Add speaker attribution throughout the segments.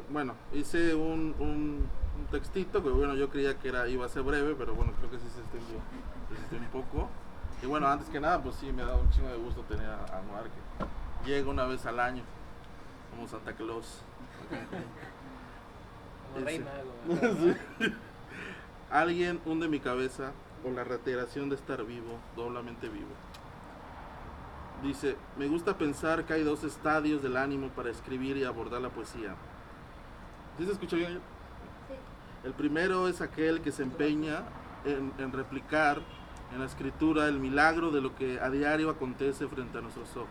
Speaker 1: Bueno, hice un textito que bueno, yo creía que iba a ser breve, pero bueno, creo que sí se extendió un poco. Y bueno, antes que nada, pues sí, me da un chingo de gusto tener a Anuar, que llega una vez al año, como Santa Claus.
Speaker 2: Como rey
Speaker 1: Ese.
Speaker 2: mago.
Speaker 1: Sí. Alguien hunde mi cabeza con la reiteración de estar vivo, doblemente vivo. Dice, me gusta pensar que hay dos estadios del ánimo para escribir y abordar la poesía. ¿Sí se escucha bien?
Speaker 3: Sí.
Speaker 1: El primero es aquel que se empeña en replicar en la escritura el milagro de lo que a diario acontece frente a nuestros ojos.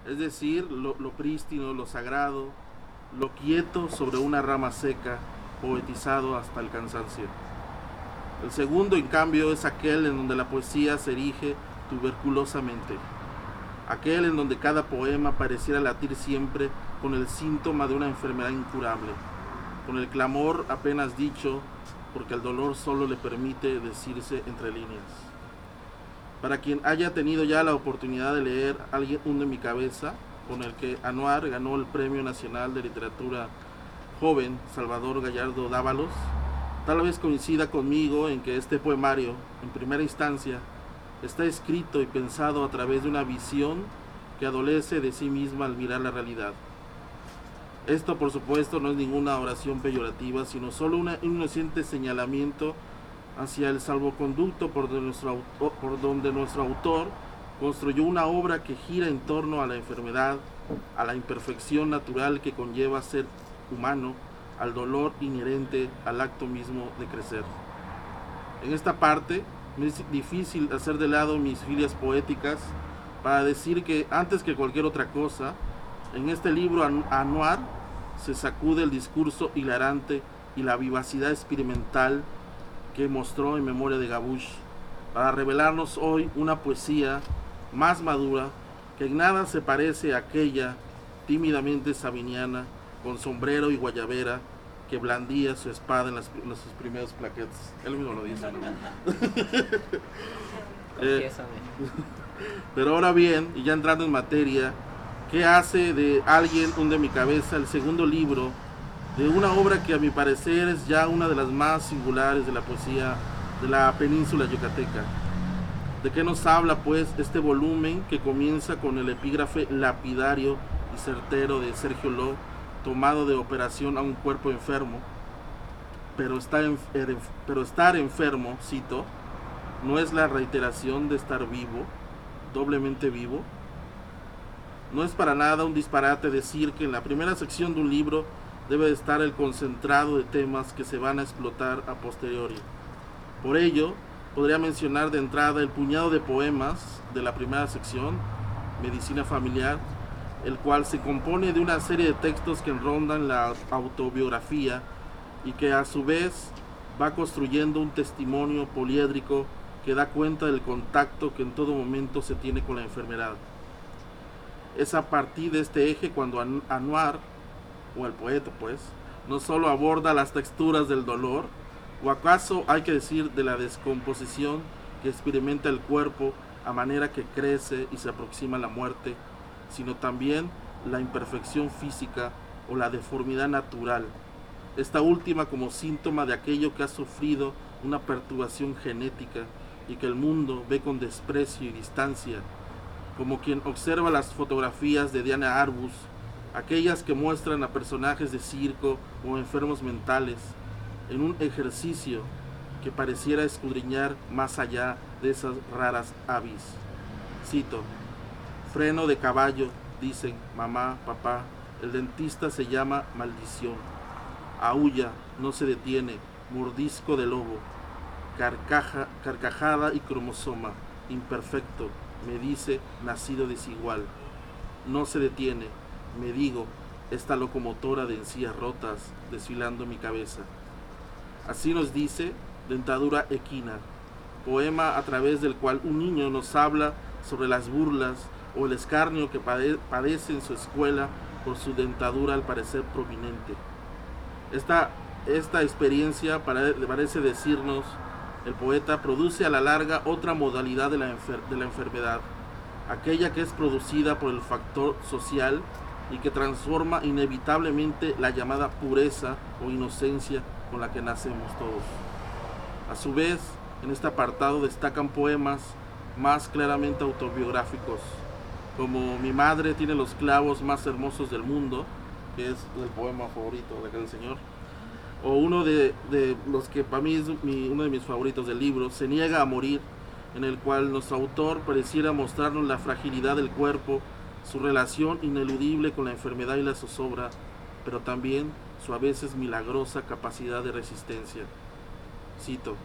Speaker 1: Es decir, lo prístino, lo sagrado, lo quieto sobre una rama seca, poetizado hasta el cansancio. El segundo, en cambio, es aquel en donde la poesía se erige tuberculosamente. Aquel en donde cada poema pareciera latir siempre con el síntoma de una enfermedad incurable, con el clamor apenas dicho, porque el dolor solo le permite decirse entre líneas. Para quien haya tenido ya la oportunidad de leer Alguien hunde mi cabeza, con el que Anuar ganó el Premio Nacional de Literatura Joven Salvador Gallardo Dávalos, tal vez coincida conmigo en que este poemario, en primera instancia, está escrito y pensado a través de una visión que adolece de sí misma al mirar la realidad. Esto, por supuesto, no es ninguna oración peyorativa, sino solo un inocente señalamiento hacia el salvoconducto por donde nuestro autor construyó una obra que gira en torno a la enfermedad, a la imperfección natural que conlleva ser humano, al dolor inherente al acto mismo de crecer. En esta parte me es difícil hacer de lado mis filias poéticas para decir que antes que cualquier otra cosa, en este libro Anuar se sacude el discurso hilarante y la vivacidad experimental que mostró en Memoria de Gabush, para revelarnos hoy una poesía más madura que en nada se parece a aquella tímidamente sabiniana, con sombrero y guayabera, que blandía su espada en sus primeros plaquetes. Él mismo lo dice, ¿no?
Speaker 2: Confiésame.
Speaker 1: Pero ahora bien, y ya entrando en materia, ¿qué hace de Alguien hunde mi cabeza el segundo libro de una obra que a mi parecer es ya una de las más singulares de la poesía de la península yucateca? ¿De qué nos habla pues este volumen que comienza con el epígrafe lapidario y certero de Sergio Ló, tomado de Operación a un cuerpo enfermo? Pero estar enfermo, cito, no es la reiteración de estar vivo, doblemente vivo. No es para nada un disparate decir que en la primera sección de un libro debe de estar el concentrado de temas que se van a explotar a posteriori. Por ello, podría mencionar de entrada el puñado de poemas de la primera sección, Medicina Familiar, el cual se compone de una serie de textos que rondan la autobiografía y que a su vez va construyendo un testimonio poliédrico que da cuenta del contacto que en todo momento se tiene con la enfermedad. Es a partir de este eje cuando Anuar, o el poeta pues, no solo aborda las texturas del dolor, o acaso hay que decir de la descomposición que experimenta el cuerpo a manera que crece y se aproxima a la muerte, sino también la imperfección física o la deformidad natural, esta última como síntoma de aquello que ha sufrido una perturbación genética y que el mundo ve con desprecio y distancia, como quien observa las fotografías de Diana Arbus, aquellas que muestran a personajes de circo o enfermos mentales, en un ejercicio que pareciera escudriñar más allá de esas raras avis. Cito, freno de caballo, dicen mamá, papá, el dentista se llama maldición, aúlla, no se detiene, mordisco de lobo, carcajada y cromosoma, imperfecto, me dice nacido desigual, no se detiene, me digo, esta locomotora de encías rotas desfilando mi cabeza. Así nos dice Dentadura Equina, poema a través del cual un niño nos habla sobre las burlas o el escarnio que padece en su escuela por su dentadura al parecer prominente. Esta experiencia parece decirnos, el poeta produce a la larga otra modalidad de la enfermedad, aquella que es producida por el factor social y que transforma inevitablemente la llamada pureza o inocencia con la que nacemos todos. A su vez, en este apartado destacan poemas más claramente autobiográficos, como Mi madre tiene los clavos más hermosos del mundo, que es el poema favorito de aquel señor, o uno de los que para mí es uno de mis favoritos del libro, Se niega a morir, en el cual nuestro autor pareciera mostrarnos la fragilidad del cuerpo, su relación ineludible con la enfermedad y la zozobra, pero también su a veces milagrosa capacidad de resistencia. Cito: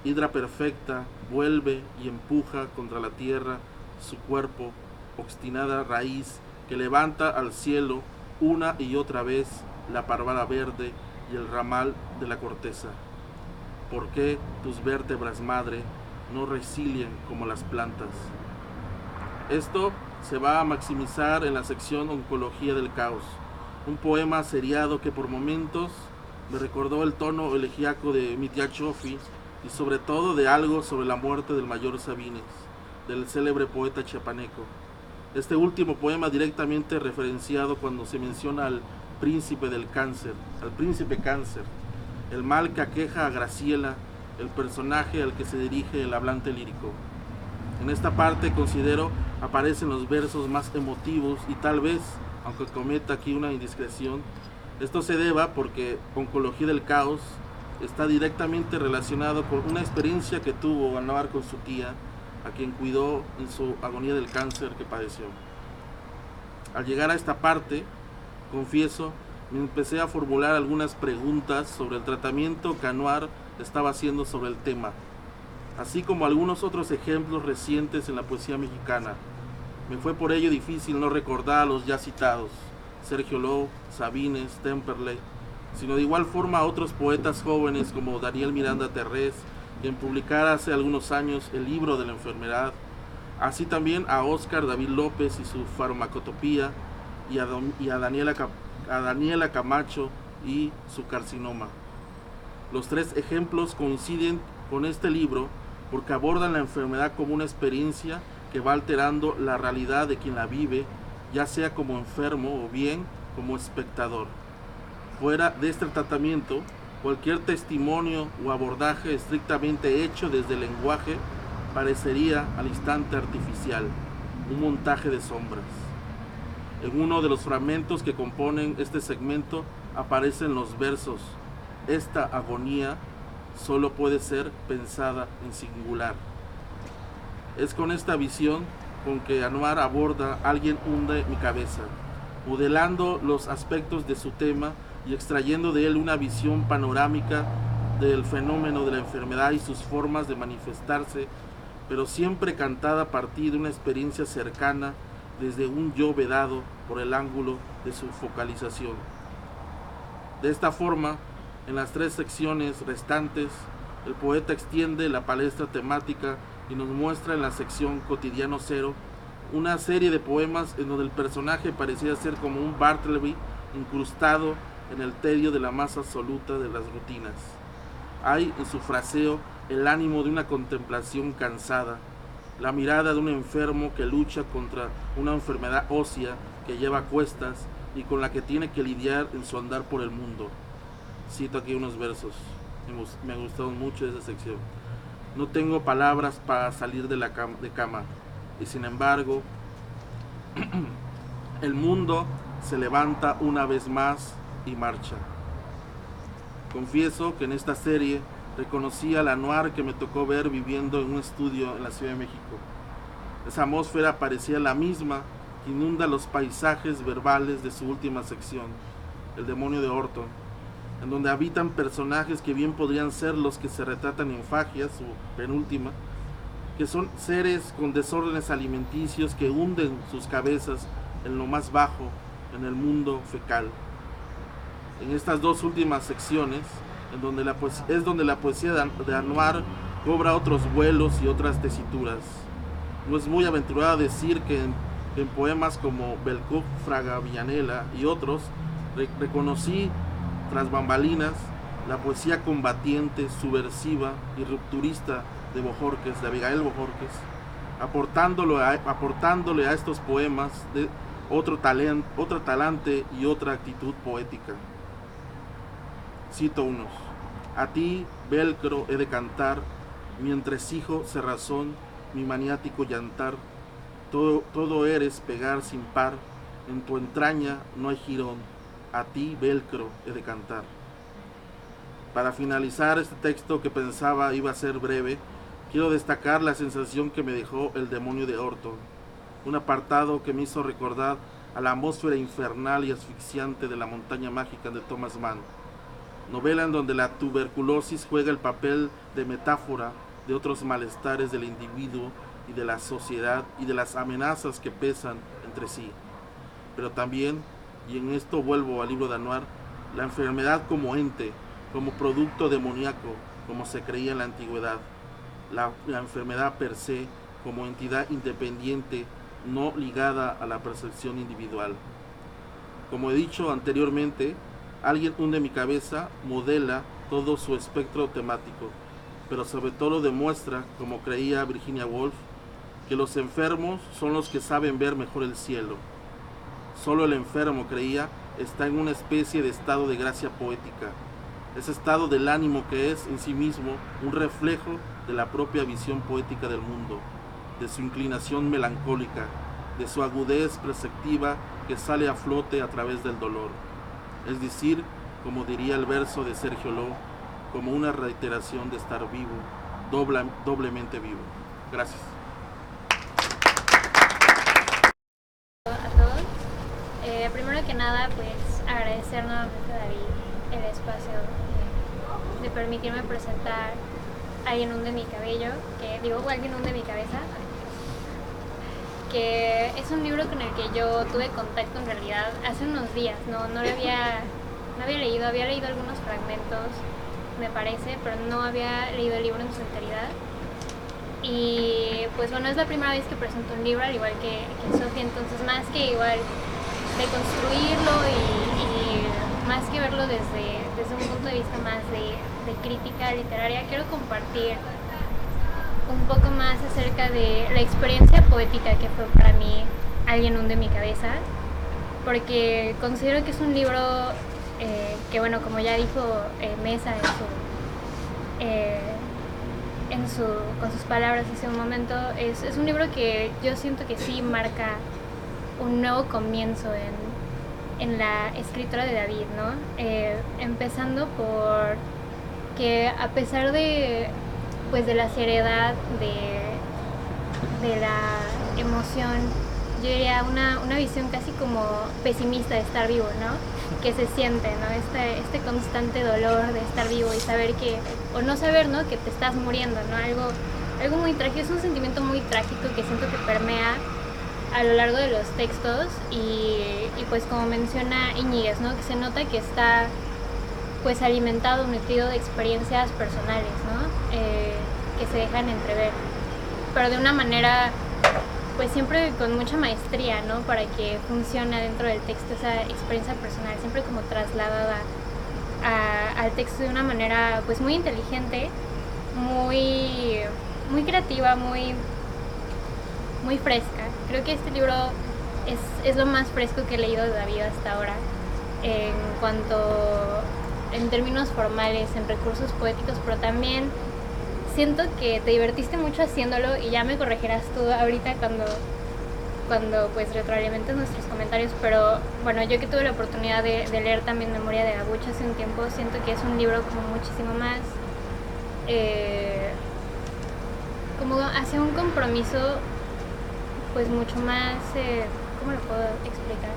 Speaker 1: Hidra perfecta vuelve y empuja contra la tierra su cuerpo, obstinada raíz que levanta al cielo una y otra vez la parvada verde y el ramal de la corteza. ¿Por qué tus vértebras, madre, no resilien como las plantas? Esto se va a maximizar en la sección Oncología del Caos, un poema seriado que por momentos me recordó el tono elegíaco de Mitya Chofi y sobre todo de algo sobre la muerte del mayor Sabines, del célebre poeta chiapaneco. Este último poema directamente referenciado cuando se menciona al príncipe del cáncer, al príncipe cáncer, el mal que aqueja a Graciela, el personaje al que se dirige el hablante lírico. En esta parte considero aparecen los versos más emotivos y tal vez, aunque cometa aquí una indiscreción, esto se deba porque Oncología del Caos está directamente relacionado con una experiencia que tuvo Anuar con su tía, a quien cuidó en su agonía del cáncer que padeció. Al llegar a esta parte, confieso, me empecé a formular algunas preguntas sobre el tratamiento que Anuar estaba haciendo sobre el tema, así como algunos otros ejemplos recientes en la poesía mexicana. Me fue por ello difícil no recordar a los ya citados, Sergio Low, Sabines, Temperley, sino de igual forma a otros poetas jóvenes como Daniel Miranda Terrés, quien publicara hace algunos años el libro de la enfermedad, así también a Óscar David López y su farmacotopía, y a Daniela Camacho y su carcinoma. Los tres ejemplos coinciden con este libro porque abordan la enfermedad como una experiencia que va alterando la realidad de quien la vive, ya sea como enfermo o bien como espectador. Fuera de este tratamiento, cualquier testimonio o abordaje estrictamente hecho desde el lenguaje parecería al instante artificial, un montaje de sombras. En uno de los fragmentos que componen este segmento aparecen los versos: esta agonía solo puede ser pensada en singular. Es con esta visión con que Anuar aborda Alguien hunde mi cabeza, modelando los aspectos de su tema y extrayendo de él una visión panorámica del fenómeno de la enfermedad y sus formas de manifestarse, pero siempre cantada a partir de una experiencia cercana desde un yo vedado por el ángulo de su focalización. De esta forma, en las tres secciones restantes, el poeta extiende la palestra temática y nos muestra en la sección Cotidiano Cero una serie de poemas en donde el personaje parecía ser como un Bartleby incrustado en el tedio de la más absoluta de las rutinas. Hay en su fraseo el ánimo de una contemplación cansada, la mirada de un enfermo que lucha contra una enfermedad ósea que lleva a cuestas y con la que tiene que lidiar en su andar por el mundo. Cito aquí unos versos, me gustaron mucho esa sección. No tengo palabras para salir de cama, y sin embargo, el mundo se levanta una vez más y marcha. Confieso que en esta serie reconocí al Anuar que me tocó ver viviendo en un estudio en la Ciudad de México. Esa atmósfera parecía la misma que inunda los paisajes verbales de su última sección, El demonio de Orton, en donde habitan personajes que bien podrían ser los que se retratan en Fagia, su penúltima, que son seres con desórdenes alimenticios que hunden sus cabezas en lo más bajo, en el mundo fecal. En estas dos últimas secciones, es donde la poesía de Anuar cobra otros vuelos y otras tesituras. No es muy aventurado decir que en poemas como Belcug, Fraga Villanela y otros, reconocí tras bambalinas la poesía combatiente, subversiva y rupturista de Abigail Bojorquez, aportándole a estos poemas otro talante y otra actitud poética. Cito unos: a ti, velcro, he de cantar, mi entresijo cerrazón, mi maniático llantar, todo eres pegar sin par, en tu entraña no hay jirón, a ti, velcro, he de cantar. Para finalizar este texto, que pensaba iba a ser breve, quiero destacar la sensación que me dejó El demonio de Orton, un apartado que me hizo recordar a la atmósfera infernal y asfixiante de La montaña mágica de Thomas Mann, novela en donde la tuberculosis juega el papel de metáfora de otros malestares del individuo y de la sociedad y de las amenazas que pesan entre sí. Pero también, y en esto vuelvo al libro de Anouar, la enfermedad como ente, como producto demoníaco, como se creía en la antigüedad, la enfermedad per se como entidad independiente, no ligada a la percepción individual. Como he dicho anteriormente, Alguien hunde mi cabeza modela todo su espectro temático, pero sobre todo demuestra, como creía Virginia Woolf, que los enfermos son los que saben ver mejor el cielo. Solo el enfermo, creía, está en una especie de estado de gracia poética, ese estado del ánimo que es en sí mismo un reflejo de la propia visión poética del mundo, de su inclinación melancólica, de su agudez perceptiva que sale a flote a través del dolor. Es decir, como diría el verso de Sergio Lo, como una reiteración de estar vivo, doblemente vivo. Gracias.
Speaker 2: A todos. Primero que nada, pues agradecer nuevamente a David el espacio de permitirme presentar Alguien hunde mi cabello, Alguien hunde mi cabeza, que es un libro con el que yo tuve contacto en realidad hace unos días. No había leído, había leído algunos fragmentos, me parece, pero no había leído el libro en su enteridad. Y pues bueno, es la primera vez que presento un libro, al igual que Sofía, entonces más que igual de construirlo y más que verlo desde un punto de vista más de crítica literaria, quiero compartir un poco más acerca de la experiencia poética que fue para mí Alguien hunde mi cabeza, porque considero que es un libro que, bueno, como ya dijo Mesa con sus palabras hace un momento, es un libro que yo siento que sí marca un nuevo comienzo en la escritura de David, ¿no? Empezando por que, a pesar de la seriedad de la emoción, yo diría una visión casi como pesimista de estar vivo, ¿no? Que se siente, ¿no? Este constante dolor de estar vivo y saber que, o no saber, ¿no? Que te estás muriendo, ¿no? Algo muy trágico, es un sentimiento muy trágico que siento que permea a lo largo de los textos y pues como menciona Íñiguez, ¿no? Que se nota que está pues alimentado, nutrido de experiencias personales, ¿no? Que se dejan entrever, pero de una manera pues siempre con mucha maestría, ¿no? Para que funcione dentro del texto esa experiencia personal, siempre como trasladada al texto de una manera pues muy inteligente, muy creativa, muy fresca. Creo que este libro es lo más fresco que he leído de David hasta ahora, en términos formales, en recursos poéticos, pero también siento que te divertiste mucho haciéndolo, y ya me corregirás tú ahorita cuando pues retroalimentes nuestros comentarios, pero bueno, yo que tuve la oportunidad de leer también Memoria de Gabuch hace un tiempo, siento que es un libro como muchísimo más como hacia un compromiso pues mucho más, ¿cómo lo puedo explicar?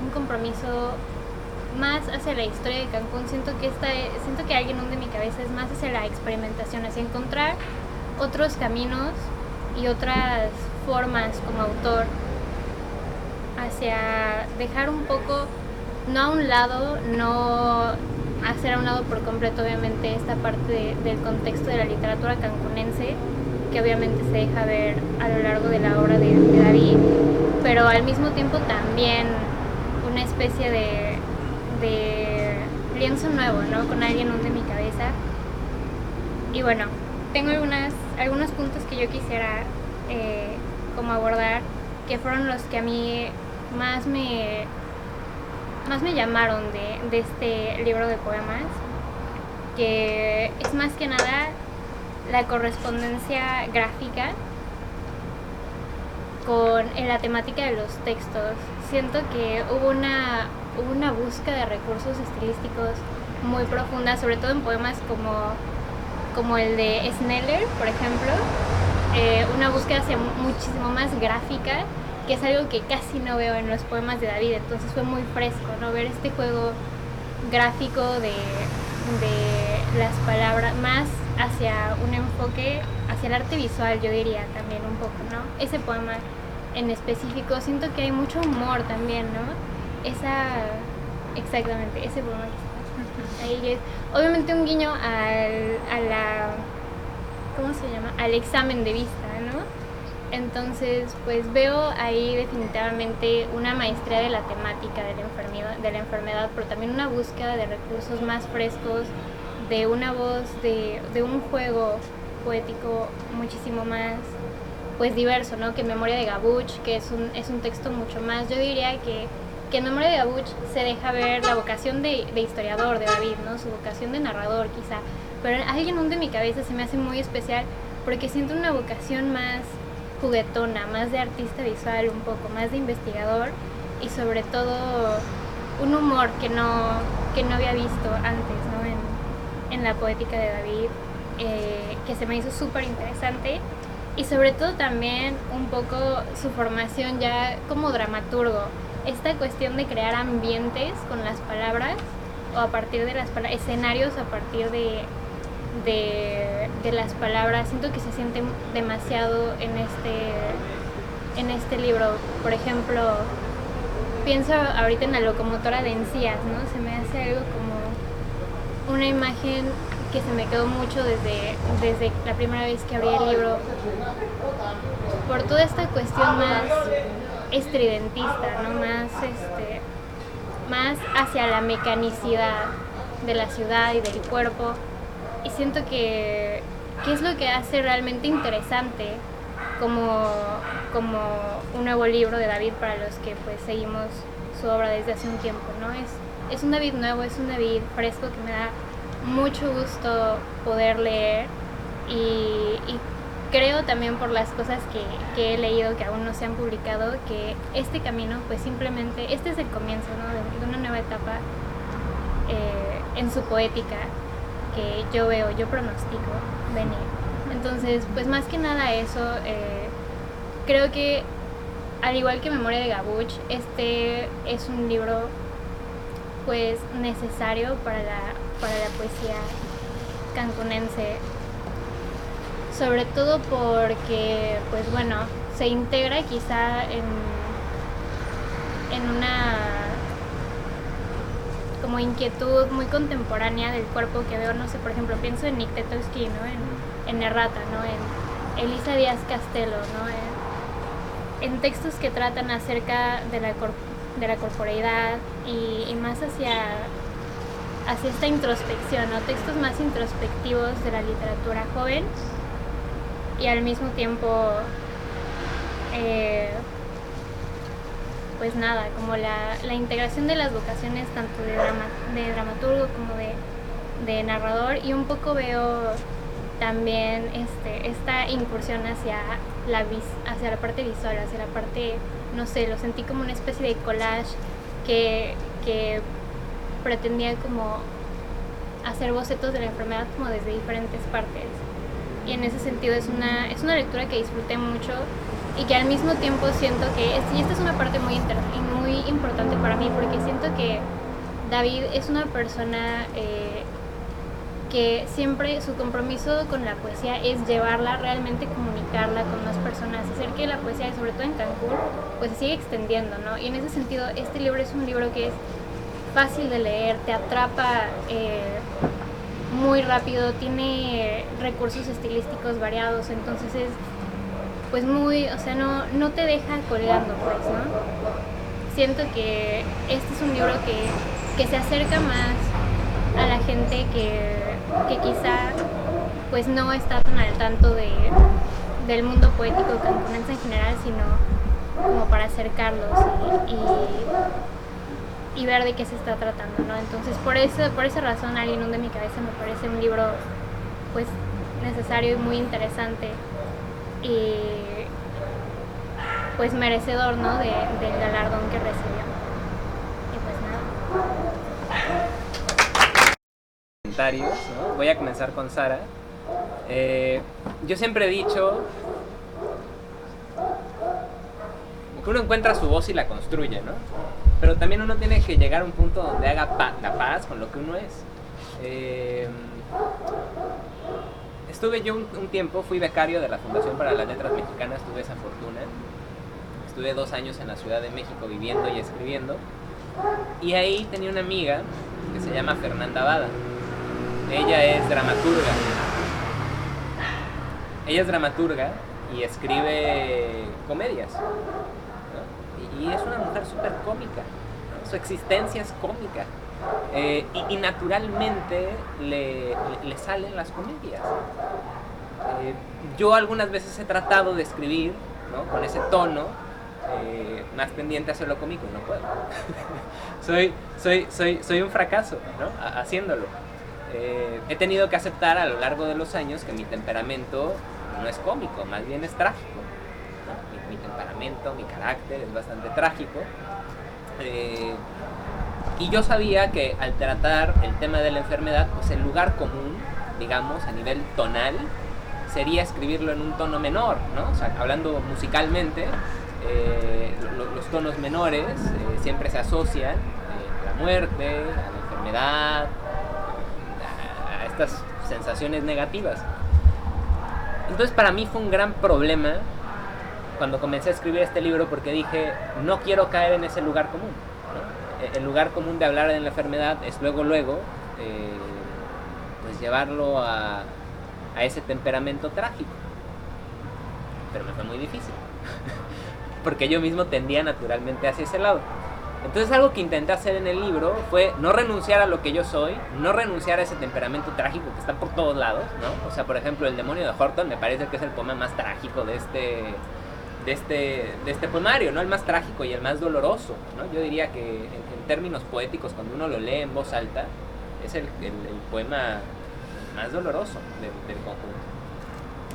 Speaker 2: Un compromiso más hacia la historia de Cancún. Siento que Alguien hunde mi cabeza es más hacia la experimentación, hacia encontrar otros caminos y otras formas como autor, hacia dejar un poco, no a un lado, no hacer a un lado por completo obviamente esta parte del contexto de la literatura cancunense, que obviamente se deja ver a lo largo de la obra de David, pero al mismo tiempo también una especie de lienzo nuevo, ¿no? Con Alguien hunde mi cabeza. Y bueno, tengo algunos puntos que yo quisiera como abordar, que fueron los que a mí más me llamaron de este libro de poemas, que es más que nada la correspondencia gráfica en la temática de los textos. Siento que hubo una búsqueda de recursos estilísticos muy profunda, sobre todo en poemas como el de Sneller, por ejemplo, una búsqueda hacia muchísimo más gráfica, que es algo que casi no veo en los poemas de David. Entonces fue muy fresco, ¿no? Ver este juego gráfico de las palabras, más hacia un enfoque hacia el arte visual, yo diría también un poco, ¿no? Ese poema en específico, siento que hay mucho humor también, ¿no? Exactamente, ese poema que está ahí es obviamente un guiño ¿cómo se llama? Al examen de vista, ¿no? Entonces, pues veo ahí definitivamente una maestría de la temática de la enfermedad, pero también una búsqueda de recursos más frescos, de una voz, de un juego poético muchísimo más, pues, diverso, ¿no? Que en Memoria de Gabuch, que es un texto mucho más, yo diría que en Memoria de Gabuch se deja ver la vocación de historiador de David, ¿no? Su vocación de narrador quizá, pero Alguien hunde mi cabeza se me hace muy especial porque siento una vocación más juguetona, más de artista visual, un poco más de investigador, y sobre todo un humor que no había visto antes, ¿no? En la poética de David, que se me hizo súper interesante, y sobre todo también un poco su formación ya como dramaturgo, esta cuestión de crear ambientes con las palabras, o a partir de las palabras, escenarios a partir de las palabras. Siento que se siente demasiado en este libro. Por ejemplo, pienso ahorita en la locomotora de Encías, ¿no? Se me hace algo como una imagen que se me quedó mucho desde la primera vez que abrí el libro, por toda esta cuestión más estridentista, ¿no? Más hacia la mecanicidad de la ciudad y del cuerpo. Y siento que es lo que hace realmente interesante como un nuevo libro de David para los que pues seguimos su obra desde hace un tiempo, ¿no? Es un David nuevo, es un David fresco que me da mucho gusto poder leer, y creo también por las cosas que he leído que aún no se han publicado, que este camino pues simplemente, este es el comienzo, ¿no? de una nueva etapa en su poética, que yo pronostico venir. Entonces, pues más que nada eso, creo que al igual que Memoria de Gabuch, este es un libro pues necesario para la poesía cancunense, sobre todo porque pues bueno, se integra quizá en una como inquietud muy contemporánea del cuerpo que veo, no sé, por ejemplo, pienso en Nick Tetowski, ¿no? En Errata, ¿no? En Elisa Díaz Castelo, ¿no? En textos que tratan acerca de la corporeidad y más hacia esta introspección, ¿no? Textos más introspectivos de la literatura joven, y al mismo tiempo pues nada, como la integración de las vocaciones tanto de dramaturgo como de narrador, y un poco veo también esta incursión hacia la parte visual, hacia la parte, no sé, lo sentí como una especie de collage que pretendía como hacer bocetos de la enfermedad como desde diferentes partes, y en ese sentido es una lectura que disfruté mucho, y que al mismo tiempo siento que esta es una parte muy importante para mí, porque siento que David es una persona que siempre su compromiso con la poesía es llevarla, realmente comunicarla con más personas, hacer que la poesía, sobre todo en Cancún, pues se siga extendiendo, ¿no? Y en ese sentido este libro es un libro que es fácil de leer, te atrapa muy rápido, tiene recursos estilísticos variados, entonces es pues muy, o sea, no te deja colgando, pues, ¿no? Siento que este es un libro que se acerca más a la gente que quizá pues no está tan al tanto del mundo poético cancunense en general, sino como para acercarlos y ver de qué se está tratando, ¿no? Entonces por esa razón Alien inunda mi cabeza me parece un libro pues necesario y muy interesante y pues merecedor, ¿no? Del galardón que recibió. Y pues nada.
Speaker 3: Comentarios, ¿no? Voy a comenzar con Sara. Yo siempre he dicho que uno encuentra su voz y la construye, ¿no? Pero también uno tiene que llegar a un punto donde haga la paz con lo que uno es. Estuve yo un tiempo, fui becario de la Fundación para las Letras Mexicanas, tuve esa fortuna. Estuve 2 años en la Ciudad de México viviendo y escribiendo. Y ahí tenía una amiga que se llama Fernanda Bada. Ella es dramaturga. Ella es dramaturga y escribe comedias, ¿no? Y es una mujer súper cómica, ¿no? Su existencia es cómica. Y naturalmente le salen las comedias. Yo algunas veces he tratado de escribir, ¿no? Con ese tono, más pendiente a hacerlo cómico y no puedo. soy un fracaso, ¿no? Haciéndolo. He tenido que aceptar a lo largo de los años que mi temperamento no es cómico, más bien es trágico, ¿no? Mi temperamento, mi carácter es bastante trágico. Y yo sabía que al tratar el tema de la enfermedad, pues el lugar común, digamos, a nivel tonal, sería escribirlo en un tono menor, ¿no? O sea, hablando musicalmente, los tonos menores siempre se asocian a la muerte, a la enfermedad, a estas sensaciones negativas. Entonces para mí fue un gran problema cuando comencé a escribir este libro, porque dije, no quiero caer en ese lugar común, ¿no? El lugar común de hablar de la enfermedad es luego pues llevarlo a ese temperamento trágico. Pero me fue muy difícil porque yo mismo tendía naturalmente hacia ese lado. Entonces algo que intenté hacer en el libro fue no renunciar a lo que yo soy, no renunciar a ese temperamento trágico que está por todos lados, ¿no? O sea, por ejemplo, El demonio de Horton me parece que es el poema más trágico de este poemario, ¿no? El más trágico y el más doloroso, ¿no? Yo diría que en términos poéticos, cuando uno lo lee en voz alta, es el poema más doloroso del conjunto.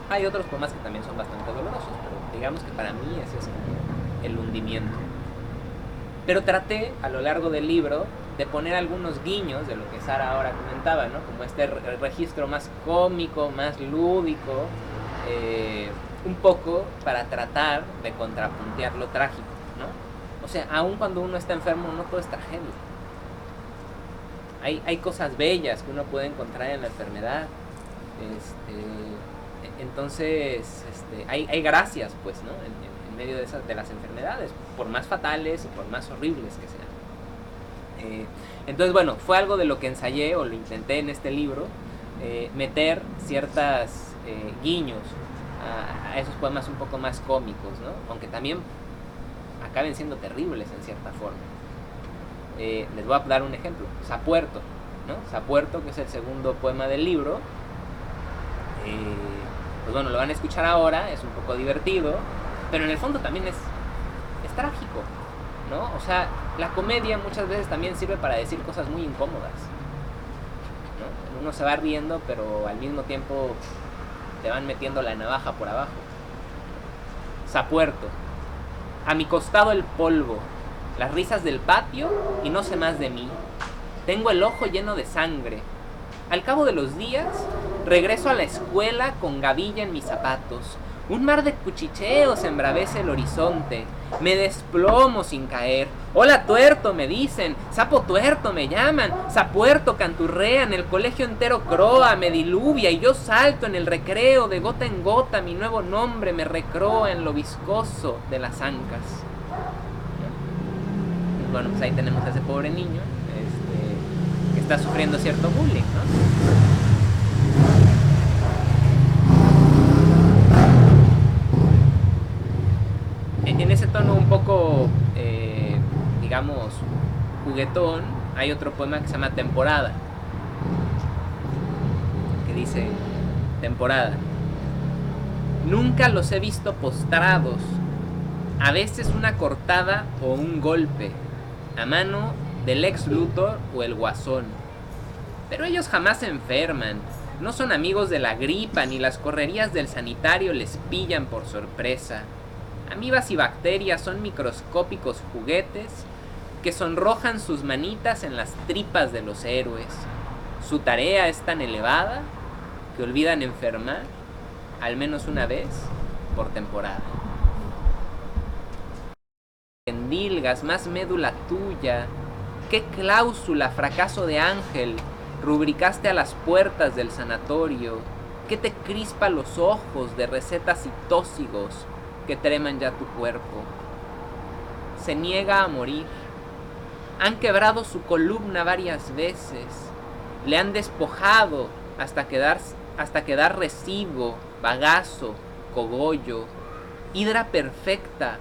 Speaker 3: Hay otros poemas que también son bastante dolorosos, pero digamos que para mí ese es el hundimiento. Pero traté a lo largo del libro de poner algunos guiños de lo que Sara ahora comentaba, ¿no? Como este registro más cómico, más lúdico, un poco para tratar de contrapuntear lo trágico, ¿no? O sea, aun cuando uno está enfermo, no todo es tragedia. Hay cosas bellas que uno puede encontrar en la enfermedad. Entonces, hay gracias, pues, ¿no? En medio de las enfermedades, por más fatales y por más horribles que sean. Entonces, bueno, fue algo de lo que ensayé o lo intenté en este libro, meter ciertas guiños a esos poemas un poco más cómicos, ¿no? Aunque también acaben siendo terribles en cierta forma. Les voy a dar un ejemplo. Sapuerto, ¿no? Sapuerto, que es el segundo poema del libro. Pues bueno, lo van a escuchar ahora, es un poco divertido, pero en el fondo también es trágico, ¿no? O sea, la comedia muchas veces también sirve para decir cosas muy incómodas, ¿no? Uno se va riendo, pero al mismo tiempo te van metiendo la navaja por abajo. Sapuerto. A mi costado el polvo, las risas del patio y no sé más de mí. Tengo el ojo lleno de sangre. Al cabo de los días, regreso a la escuela con gavilla en mis zapatos. Un mar de cuchicheos embravece el horizonte. Me desplomo sin caer. Hola tuerto, me dicen. Sapo tuerto, me llaman. Sapuerto canturrean. El colegio entero croa, me diluvia y yo salto en el recreo. De gota en gota mi nuevo nombre me recroa en lo viscoso de las ancas. Bueno, pues ahí tenemos a ese pobre niño que está sufriendo cierto bullying, ¿no? En ese tono un poco, digamos, juguetón, hay otro poema que se llama Temporada, que dice: temporada. Nunca los he visto postrados, a veces una cortada o un golpe, a mano del Lex Luthor o el Guasón. Pero ellos jamás se enferman, no son amigos de la gripa, ni las correrías del sanitario les pillan por sorpresa. Amibas y bacterias son microscópicos juguetes que sonrojan sus manitas en las tripas de los héroes. Su tarea es tan elevada que olvidan enfermar al menos una vez por temporada. Endilgas, más médula tuya, qué cláusula, fracaso de ángel, rubricaste a las puertas del sanatorio, qué te crispa los ojos de recetas y tóxicos que treman ya tu cuerpo. Se niega a morir. Han quebrado su columna varias veces, le han despojado hasta quedar recibo, bagazo, cogollo. Hidra perfecta,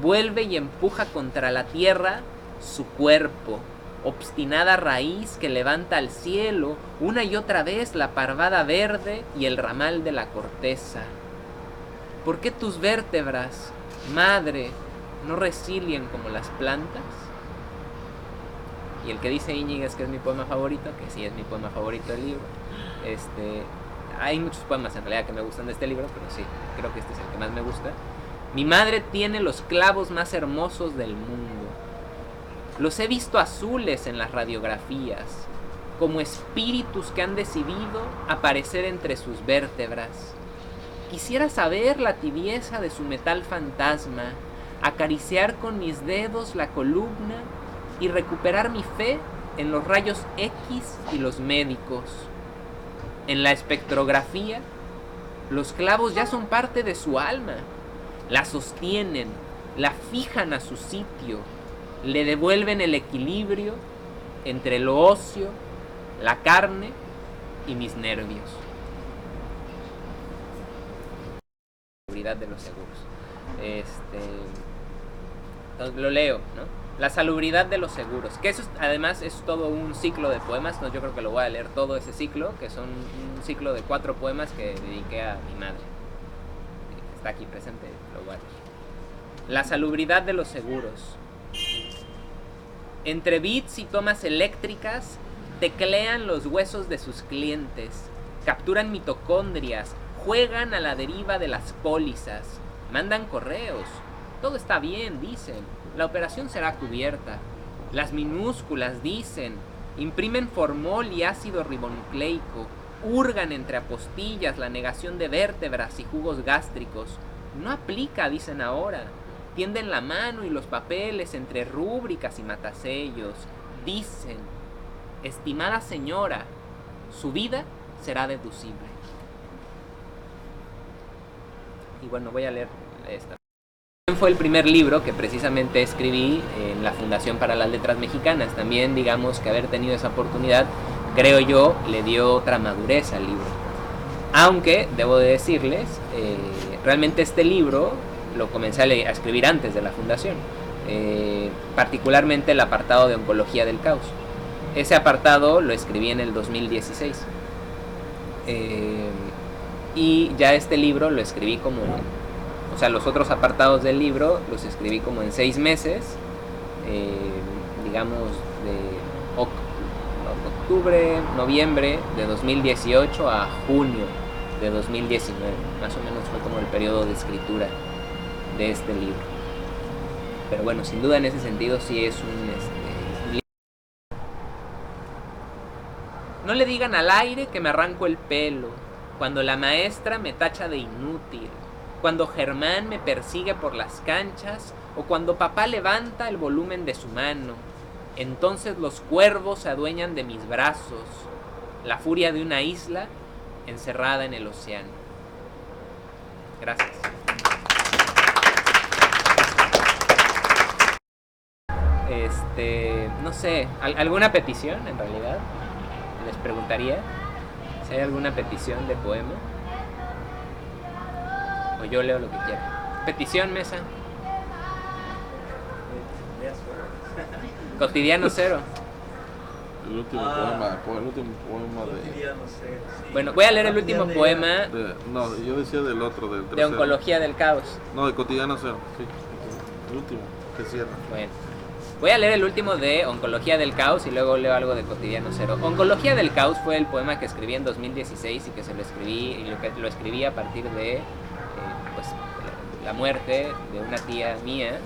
Speaker 3: vuelve y empuja contra la tierra su cuerpo, obstinada raíz que levanta al cielo una y otra vez la parvada verde y el ramal de la corteza. ¿Por qué tus vértebras, madre, no resilien como las plantas? Y el que dice Íñiguez que es mi poema favorito, que sí es mi poema favorito del libro, hay muchos poemas en realidad que me gustan de este libro, pero sí, creo que este es el que más me gusta. Mi madre tiene los clavos más hermosos del mundo. Los he visto azules en las radiografías, como espíritus que han decidido aparecer entre sus vértebras. Quisiera saber la tibieza de su metal fantasma, acariciar con mis dedos la columna y recuperar mi fe en los rayos X y los médicos. En la espectrografía, los clavos ya son parte de su alma. La sostienen, la fijan a su sitio, le devuelven el equilibrio entre lo óseo, la carne y mis nervios. Seguridad de los seguros. Entonces, lo leo, ¿no? La salubridad de los seguros, que eso además es todo un ciclo de poemas. Entonces yo creo que lo voy a leer todo ese ciclo, que son un ciclo de 4 poemas que dediqué a mi madre, que está aquí presente, lo voy a leer. La salubridad de los seguros. Entre bits y tomas eléctricas, teclean los huesos de sus clientes, capturan mitocondrias, juegan a la deriva de las pólizas, mandan correos. Todo está bien, dicen. La operación será cubierta. Las minúsculas, dicen. Imprimen formol y ácido ribonucleico. Hurgan entre apostillas la negación de vértebras y jugos gástricos. No aplica, dicen ahora. Tienden la mano y los papeles entre rúbricas y matasellos. Dicen, estimada señora, su vida será deducible. Y bueno, voy a leer esta. Fue el primer libro que precisamente escribí en la Fundación para las Letras Mexicanas. También, digamos, que haber tenido esa oportunidad, creo yo, le dio otra madurez al libro. Aunque, debo de decirles, realmente este libro lo comencé a escribir antes de la Fundación. Particularmente el apartado de Oncología del Caos. Ese apartado lo escribí en el 2016. Y ya este libro lo escribí como... O sea, los otros apartados del libro los escribí como en 6 meses, digamos de octubre, noviembre de 2018 a junio de 2019. Más o menos fue como el periodo de escritura de este libro. Pero bueno, sin duda en ese sentido sí es un libro. No le digan al aire que me arranco el pelo, cuando la maestra me tacha de inútil, cuando Germán me persigue por las canchas o cuando papá levanta el volumen de su mano. Entonces los cuervos se adueñan de mis brazos, la furia de una isla encerrada en el océano. Gracias. No sé, ¿alguna petición en realidad? Les preguntaría si hay alguna petición de poema. O yo leo lo que quiera. Petición, mesa. Cotidiano cero.
Speaker 1: El último poema de...
Speaker 3: Bueno, voy a leer el último poema
Speaker 1: no, yo decía del otro, del
Speaker 3: de
Speaker 1: tercero.
Speaker 3: Oncología del Caos.
Speaker 1: No, de Cotidiano cero, sí. El último, que cierra.
Speaker 3: Bueno, voy a leer el último de Oncología del Caos y luego leo algo de Cotidiano Cero. Oncología del Caos fue el poema que escribí en 2016 y que lo escribí a partir de pues, la muerte de una tía mía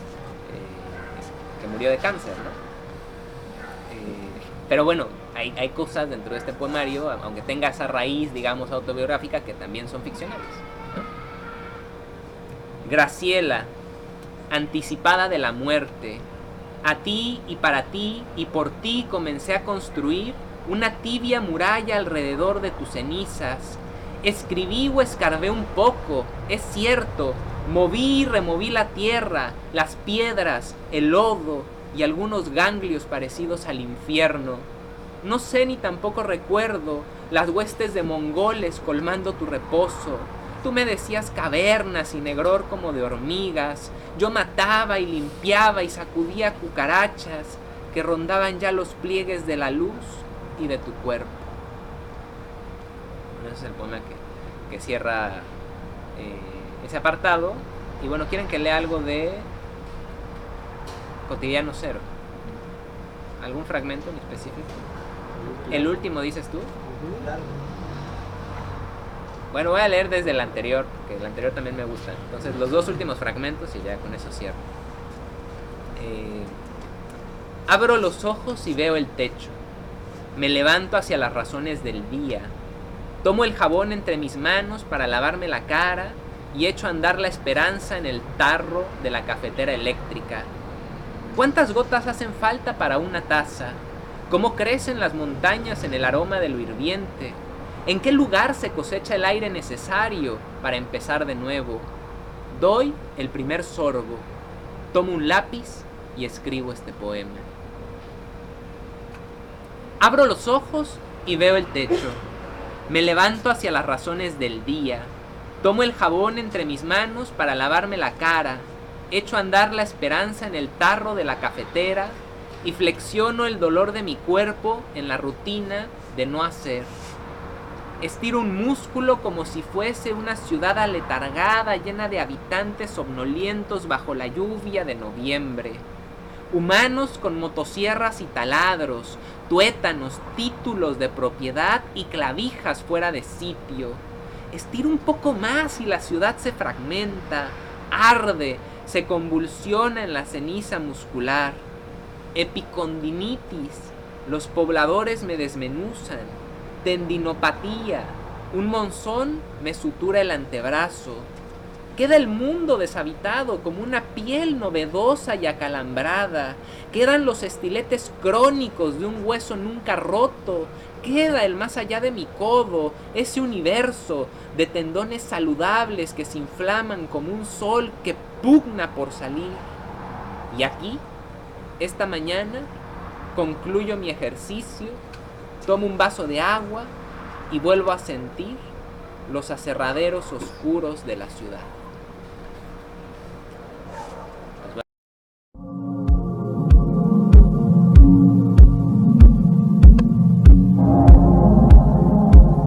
Speaker 3: que murió de cáncer, ¿no? Pero bueno, hay cosas dentro de este poemario, aunque tenga esa raíz, digamos, autobiográfica, que también son ficcionales, ¿no? Graciela, anticipada de la muerte, a ti y para ti y por ti comencé a construir una tibia muralla alrededor de tus cenizas. Escribí o escarbé un poco, es cierto, moví y removí la tierra, las piedras, el lodo y algunos ganglios parecidos al infierno. No sé ni tampoco recuerdo las huestes de mongoles colmando tu reposo. Tú me decías cavernas y negror como de hormigas. Yo mataba y limpiaba y sacudía cucarachas que rondaban ya los pliegues de la luz y de tu cuerpo. Ese es el poema que cierra ese apartado. Y bueno, ¿quieren que lea algo de Cotidiano Cero? ¿Algún fragmento en específico? El último, dices tú. Bueno, voy a leer desde el anterior, porque el anterior también me gusta. Entonces, los dos últimos fragmentos y ya con eso cierro. Abro los ojos y veo el techo. Me levanto hacia las razones del día. Tomo el jabón entre mis manos para lavarme la cara y echo a andar la esperanza en el tarro de la cafetera eléctrica. ¿Cuántas gotas hacen falta para una taza? ¿Cómo crecen las montañas en el aroma de lo hirviente? ¿En qué lugar se cosecha el aire necesario para empezar de nuevo? Doy el primer sorbo, tomo un lápiz y escribo este poema. Abro los ojos y veo el techo. Me levanto hacia las razones del día. Tomo el jabón entre mis manos para lavarme la cara. Echo a andar la esperanza en el tarro de la cafetera y flexiono el dolor de mi cuerpo en la rutina de no hacer. Estiro un músculo como si fuese una ciudad aletargada llena de habitantes somnolientos bajo la lluvia de noviembre. Humanos con motosierras y taladros, tuétanos, títulos de propiedad y clavijas fuera de sitio. Estiro un poco más y la ciudad se fragmenta, arde, se convulsiona en la ceniza muscular. Epicondinitis, los pobladores me desmenuzan. Tendinopatía, un monzón me sutura el antebrazo. Queda el mundo deshabitado como una piel novedosa y acalambrada. Quedan los estiletes crónicos de un hueso nunca roto. Queda el más allá de mi codo, ese universo de tendones saludables que se inflaman como un sol que pugna por salir. Y aquí, esta mañana, concluyo mi ejercicio, tomo un vaso de agua y vuelvo a sentir los aserraderos oscuros de la ciudad.